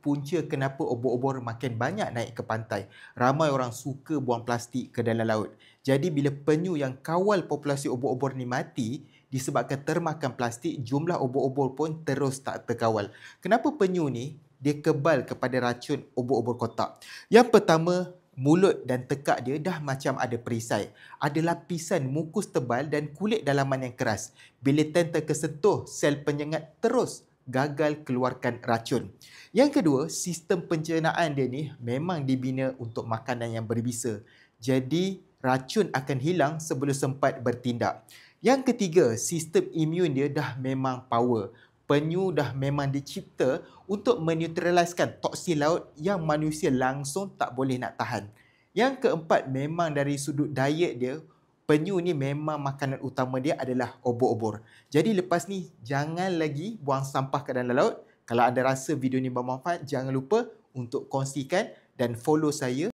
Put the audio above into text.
punca kenapa obor-obor makin banyak naik ke pantai. Ramai orang suka buang plastik ke dalam laut. Jadi bila penyu yang kawal populasi obor-obor ni mati disebabkan termakan plastik, jumlah obor-obor pun terus tak terkawal. Kenapa penyu ni dia kebal kepada racun obor-obor kotak? Yang pertama, mulut dan tekak dia dah macam ada perisai. Ada lapisan mukus tebal dan kulit dalaman yang keras. Bila tan terkesentuh, sel penyengat terus gagal keluarkan racun. Yang kedua, sistem pencernaan dia ni memang dibina untuk makanan yang berbisa. Jadi, racun akan hilang sebelum sempat bertindak. Yang ketiga, sistem imun dia dah memang power. Penyu dah memang dicipta untuk menetraliskan toksin laut yang manusia langsung tak boleh nak tahan. Yang keempat, memang dari sudut diet dia, penyu ni memang makanan utama dia adalah obor-obor. Jadi lepas ni jangan lagi buang sampah ke dalam laut. Kalau anda rasa video ni bermanfaat, jangan lupa untuk kongsikan dan follow saya